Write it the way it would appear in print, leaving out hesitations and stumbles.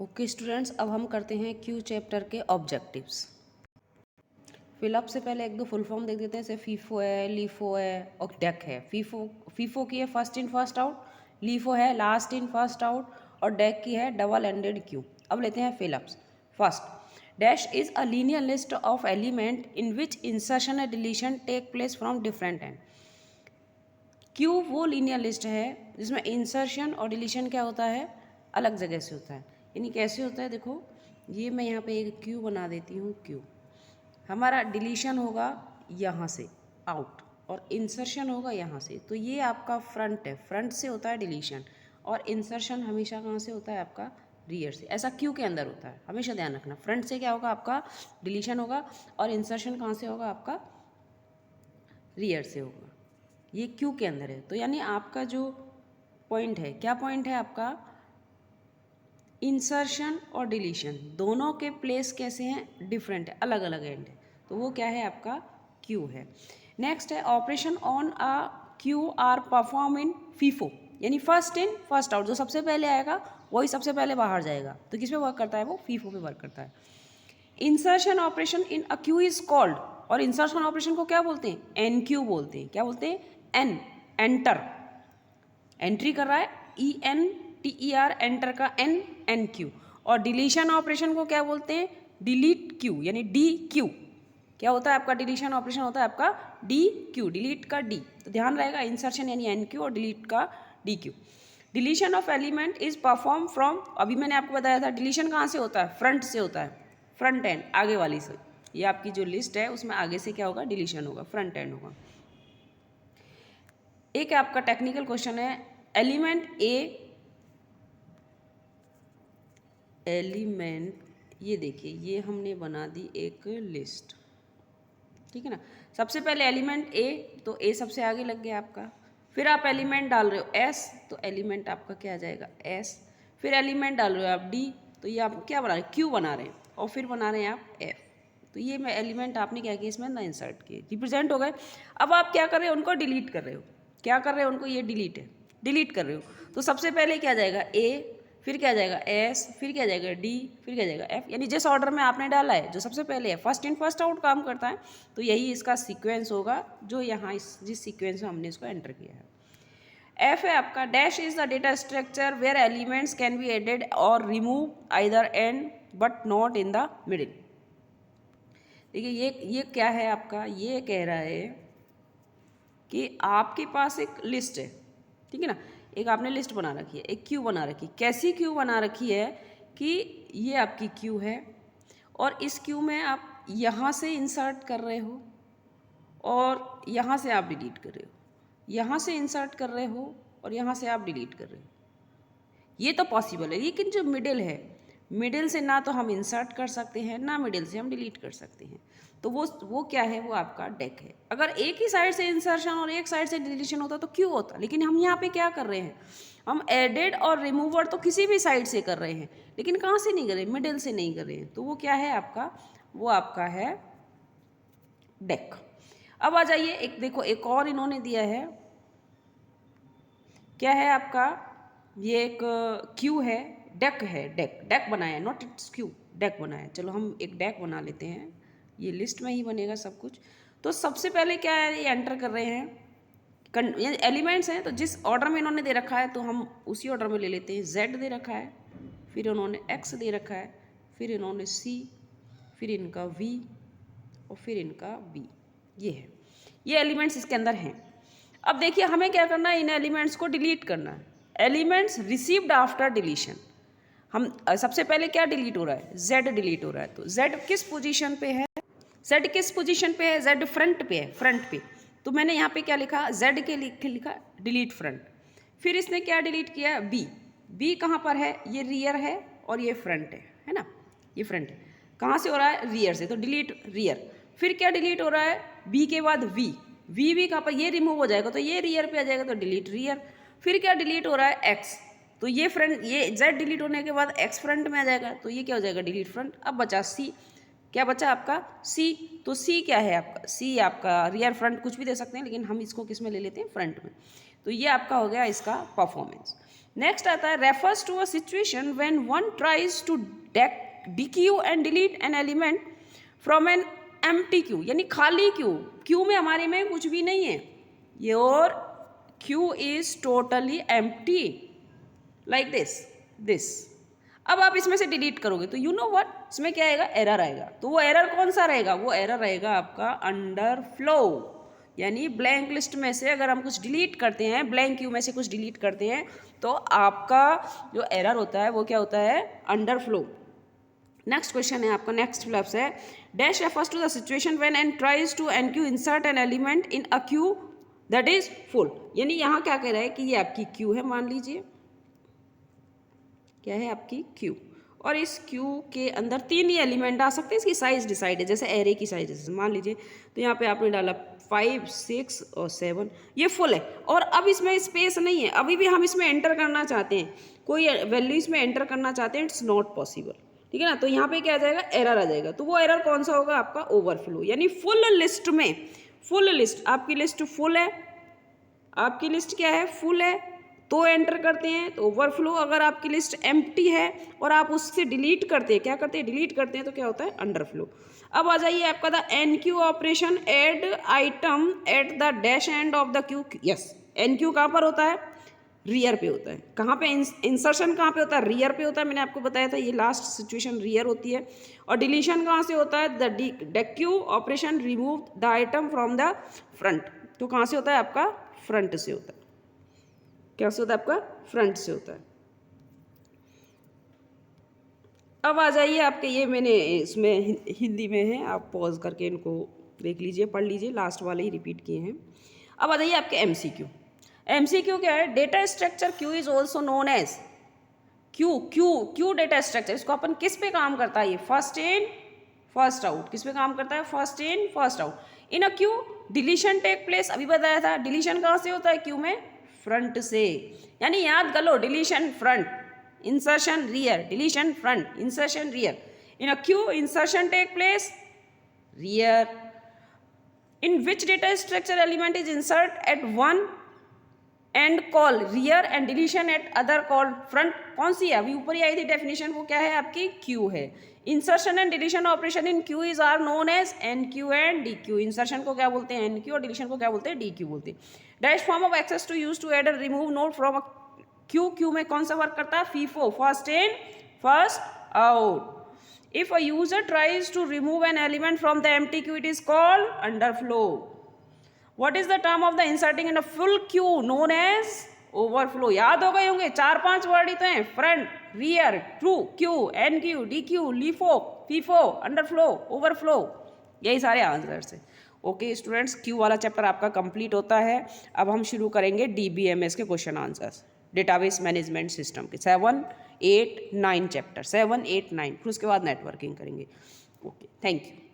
Okay students, अब हम करते हैं क्यू चैप्टर के ऑब्जेक्टिव्स। फिलअप से पहले एक दो फुल फॉर्म देख देते हैं, जैसे फीफो है, लीफो है और डेक है। फीफो की है first in first out, LIFO है लास्ट इन फर्स्ट आउट और डेक की है डबल एंडेड क्यू। अब लेते हैं fill ups. First, dash is a linear list of element in which insertion and deletion take place from different end. Queue वो linear list है जिसमें इंसर्शन और डिलीशन क्या होता है, अलग जगह से होता है। यानी कैसे होता है, देखो ये मैं यहाँ पे एक क्यू बना देती हूँ। क्यू हमारा डिलीशन होगा यहाँ से आउट और इंसर्शन होगा यहाँ से। तो ये आपका फ्रंट है, फ्रंट से होता है डिलीशन और इंसर्शन हमेशा कहाँ से होता है, आपका रियर से। ऐसा क्यू के अंदर होता है, हमेशा ध्यान रखना। फ्रंट से क्या होगा, आपका डिलीशन होगा और इंसर्शन कहाँ से होगा, आपका रियर से होगा। ये क्यू के अंदर है। तो यानी आपका जो पॉइंट है, क्या पॉइंट है आपका, इंसर्शन और डिलीशन दोनों के प्लेस कैसे हैं, डिफरेंट है, अलग अलग एंड है। तो वो क्या है, आपका क्यू है। नेक्स्ट है operation on a Q R perform in FIFO, यानी फर्स्ट इन फर्स्ट आउट। जो सबसे पहले आएगा वही सबसे पहले बाहर जाएगा। तो किस पे वर्क करता है, वो फीफो पे वर्क करता है। Insertion operation in a Q is called, और इंसर्शन ऑपरेशन को क्या बोलते हैं, एन क्यू बोलते हैं। क्या बोलते हैं, एन, एंटर, एंट्री कर रहा है, ENTER, एंटर का एन, एन क्यू। और डिलीशन ऑपरेशन को क्या बोलते हैं, डिलीट क्यू, यानी डी क्यू। क्या होता है आपका डिलीशन ऑपरेशन, होता है आपका डी क्यू, डिलीट का डी। तो ध्यान रहेगा, इंसर्शन यानी एन क्यू और डिलीट का D Q. Deletion of element is perform from, अभी मैंने आपको बताया था डिलीशन कहाँ से होता है, फ्रंट से होता है, फ्रंट एंड, आगे वाली से। ये आपकी जो लिस्ट है उसमें आगे से क्या होगा, डिलीशन होगा, फ्रंट एंड होगा। एक आपका टेक्निकल क्वेश्चन है, एलिमेंट ए, एलिमेंट, ये देखिए ये हमने बना दी एक लिस्ट, ठीक है ना। सबसे पहले एलिमेंट ए, तो ए सबसे आगे लग गया आपका। फिर आप एलिमेंट डाल रहे हो एस, तो एलिमेंट आपका क्या आ जाएगा, एस। फिर एलिमेंट डाल रहे हो आप डी, तो ये आप क्या बना रहे हैं, क्यू बना रहे हैं। और फिर बना रहे हैं आप एफ। तो ये मैं एलिमेंट आपने क्या किया, इसमें ना इंसर्ट किए, रिप्रेजेंट हो गए। अब आप क्या कर रहे हो, उनको डिलीट कर रहे हो। क्या कर रहे हो उनको, ये डिलीट है, डिलीट कर रहे हो। तो सबसे पहले क्या जाएगा, ए, फिर क्या जाएगा एस, फिर क्या जाएगा डी, फिर क्या जाएगा एफ। यानी जिस ऑर्डर में आपने डाला है, जो सबसे पहले है, फर्स्ट इन फर्स्ट आउट काम करता है। तो यही इसका सीक्वेंस होगा, जो यहाँ जिस सीक्वेंस में हमने इसको एंटर किया है। एफ है आपका, dash is the data structure where elements can be added और remove either end but not in the middle. देखिए ये क्या है आपका, ये कह रहा है कि आपके पास एक लिस्ट है, ठीक है ना। एक आपने लिस्ट बना रखी है, एक क्यू बना रखी है। कैसी क्यू बना रखी है कि ये आपकी क्यू है और इस क्यू में आप यहाँ से इंसर्ट कर रहे हो और यहाँ से आप डिलीट कर रहे हो, यहाँ से इंसर्ट कर रहे हो और यहाँ से आप डिलीट कर रहे हो। ये तो पॉसिबल है, लेकिन जो मिडिल है, मिडिल से ना तो हम इंसर्ट कर सकते हैं, ना मिडिल से हम डिलीट कर सकते हैं। तो वो क्या है, वो आपका डेक है। अगर एक ही साइड से इंसर्शन और एक साइड से डिलीशन होता तो क्यों होता, लेकिन हम यहाँ पे क्या कर रहे हैं, हम एडेड और रिमूवर तो किसी भी साइड से कर रहे हैं, लेकिन कहाँ से नहीं कर रहे, मिडिल से नहीं कर रहे हैं। तो वो क्या है आपका, वो आपका है डेक। अब आ जाइए, एक देखो एक और इन्होंने दिया है, क्या है आपका, ये एक क्यू है, डेक है, डेक, डेक बनाया है, नॉट इट्स क्यू, डेक बनाया है। चलो हम एक डेक बना लेते हैं, ये लिस्ट में ही बनेगा सब कुछ। तो सबसे पहले क्या है, ये एंटर कर रहे हैं, एलिमेंट्स हैं, तो जिस ऑर्डर में इन्होंने दे रखा है तो हम उसी ऑर्डर में ले लेते हैं। जेड दे रखा है, फिर उन्होंने एक्स दे रखा है, फिर इन्होंने सी, फिर इनका वी और फिर इनका बी। ये है, ये एलिमेंट्स इसके अंदर हैं। अब देखिए हमें क्या करना है, इन एलिमेंट्स को डिलीट करना है। एलिमेंट्स रिसीव्ड आफ्टर डिलीशन, हम सबसे पहले क्या डिलीट हो रहा है, जेड डिलीट हो रहा है। तो जेड किस पोजीशन पे है, जेड किस पोजीशन पे है, जेड फ्रंट पे है, फ्रंट पे। तो मैंने यहाँ पे क्या लिखा, जेड के लिखा डिलीट फ्रंट। फिर इसने क्या डिलीट किया, बी, बी कहाँ पर है, ये रियर है और ये फ्रंट है ना, ये फ्रंट है। कहाँ से हो रहा है, रियर से, तो डिलीट रियर। फिर क्या डिलीट हो रहा है, बी के बाद वी, वी कहाँ पर, ये रिमूव हो जाएगा तो ये रियर पे आ जाएगा, तो डिलीट रियर। फिर क्या डिलीट हो रहा है, एक्स, तो ये फ्रंट, ये जेड डिलीट होने के बाद एक्स फ्रंट में आ जाएगा, तो ये क्या हो जाएगा, डिलीट फ्रंट। अब बचा सी, क्या बचा आपका सी, तो सी क्या है आपका, सी आपका रियर फ्रंट कुछ भी दे सकते हैं, लेकिन हम इसको किस में ले लेते हैं, फ्रंट में। तो ये आपका हो गया इसका परफॉर्मेंस। नेक्स्ट आता है refers to a situation when one tries to dequeue and delete an element from an empty queue, यानी खाली क्यू, क्यू में हमारे में कुछ भी नहीं है, your Q is totally empty like this. अब आप इसमें से डिलीट करोगे तो यू नो व्हाट, इसमें क्या आएगा, एरर आएगा। तो वो एरर कौन सा रहेगा, वो एरर रहेगा आपका अंडरफ्लो, यानी ब्लैंक लिस्ट में से अगर हम कुछ डिलीट करते हैं, ब्लैंक क्यू में से कुछ डिलीट करते हैं, तो आपका जो एरर होता है वो क्या होता है, अंडरफ्लो। नेक्स्ट क्वेश्चन है आपका, नेक्स्ट फ्लैप्स है dash refers to the situation when an tries to enqueue insert an element in a queue that is full, यानी यहाँ क्या कह रहा है कि ये आपकी क्यू है, मान लीजिए क्या है आपकी क्यू, और इस क्यू के अंदर 3 ही एलिमेंट आ सकते हैं, इसकी साइज डिसाइड है, जैसे एरे की साइज है, मान लीजिए तो यहाँ पे आपने डाला 5, 6 और 7, ये फुल है, और अब इसमें स्पेस नहीं है, अभी भी हम इसमें एंटर करना चाहते हैं, कोई वैल्यू इसमें एंटर करना चाहते हैं, इट्स नॉट पॉसिबल, ठीक है ना। तो यहाँ पे क्या आ जाएगा, एरर आ जाएगा। तो वो एरर कौन सा होगा, आपका ओवरफ्लो, यानी फुल लिस्ट में, फुल लिस्ट, आपकी लिस्ट फुल है, आपकी लिस्ट क्या है, फुल है, तो एंटर करते हैं तो ओवरफ्लो। अगर आपकी लिस्ट एम्प्टी है और आप उससे डिलीट करते हैं, क्या करते हैं, डिलीट करते हैं, तो क्या होता है, अंडरफ्लो। अब आ जाइए आपका the enqueue operation add item at the dash end of the queue. Yes, enqueue कहाँ पर होता है, रियर पे होता है। कहाँ पे इंसर्शन कहाँ पे होता है, रियर पे होता है, मैंने आपको बताया था, ये लास्ट सिचुएशन रियर होती है। और डिलीशन कहाँ से होता है, the dequeue operation remove the item from the front, तो कहाँ से होता है, आपका फ्रंट से होता है। क्या से होता है, आपका फ्रंट से होता है। अब आ जाइए आपके, ये मैंने इसमें हिंदी में है, आप पॉज करके इनको देख लीजिए, पढ़ लीजिए, लास्ट वाले ही रिपीट किए हैं। अब आ जाइए आपके एमसीक्यू। एमसीक्यू क्या है, data structure queue is also known as queue data structure. इसको अपन किस पे काम करता है, ये फर्स्ट इन फर्स्ट आउट, किस पे काम करता है, first in first out. In a queue deletion take place, अभी बताया था, डिलीशन कहाँ से होता है, क्यू में फ्रंट से, यानी याद कर लो, deletion front, insertion rear, deletion front, insertion rear. In a queue insertion take place rear, in which data structure element is insert at one end call rear and deletion at other call front. कौन सी है, अभी ऊपर ही आई थी definition, वो क्या है, आपकी क्यू है। Insertion and deletion operation in queue is are known as enqueue and dequeue. Insertion को क्या बोलते हैं, एन क्यू, और डिलीशन को क्या बोलते हैं, डी क्यू बोलते हैं। Dash form of access to use to add remove node from a queue, queue में कौन सा वर्क करता है, FIFO, first in first out. If a user tries to remove an element from the empty queue, it is called underflow. What is the term of the inserting in a full queue known as overflow? याद हो गए होंगे, 4-5 word ही तो हैं, front, rear, true, queue, enqueue, dequeue, LIFO, FIFO, underflow, overflow, यही सारे answers हैं। ओके स्टूडेंट्स, क्यू वाला चैप्टर आपका कंप्लीट होता है। अब हम शुरू करेंगे DBMS के question answers, database management system के 7, 8, 9 चैप्टर, 7, 8, 9, फिर उसके बाद नेटवर्किंग करेंगे। Okay, thank you.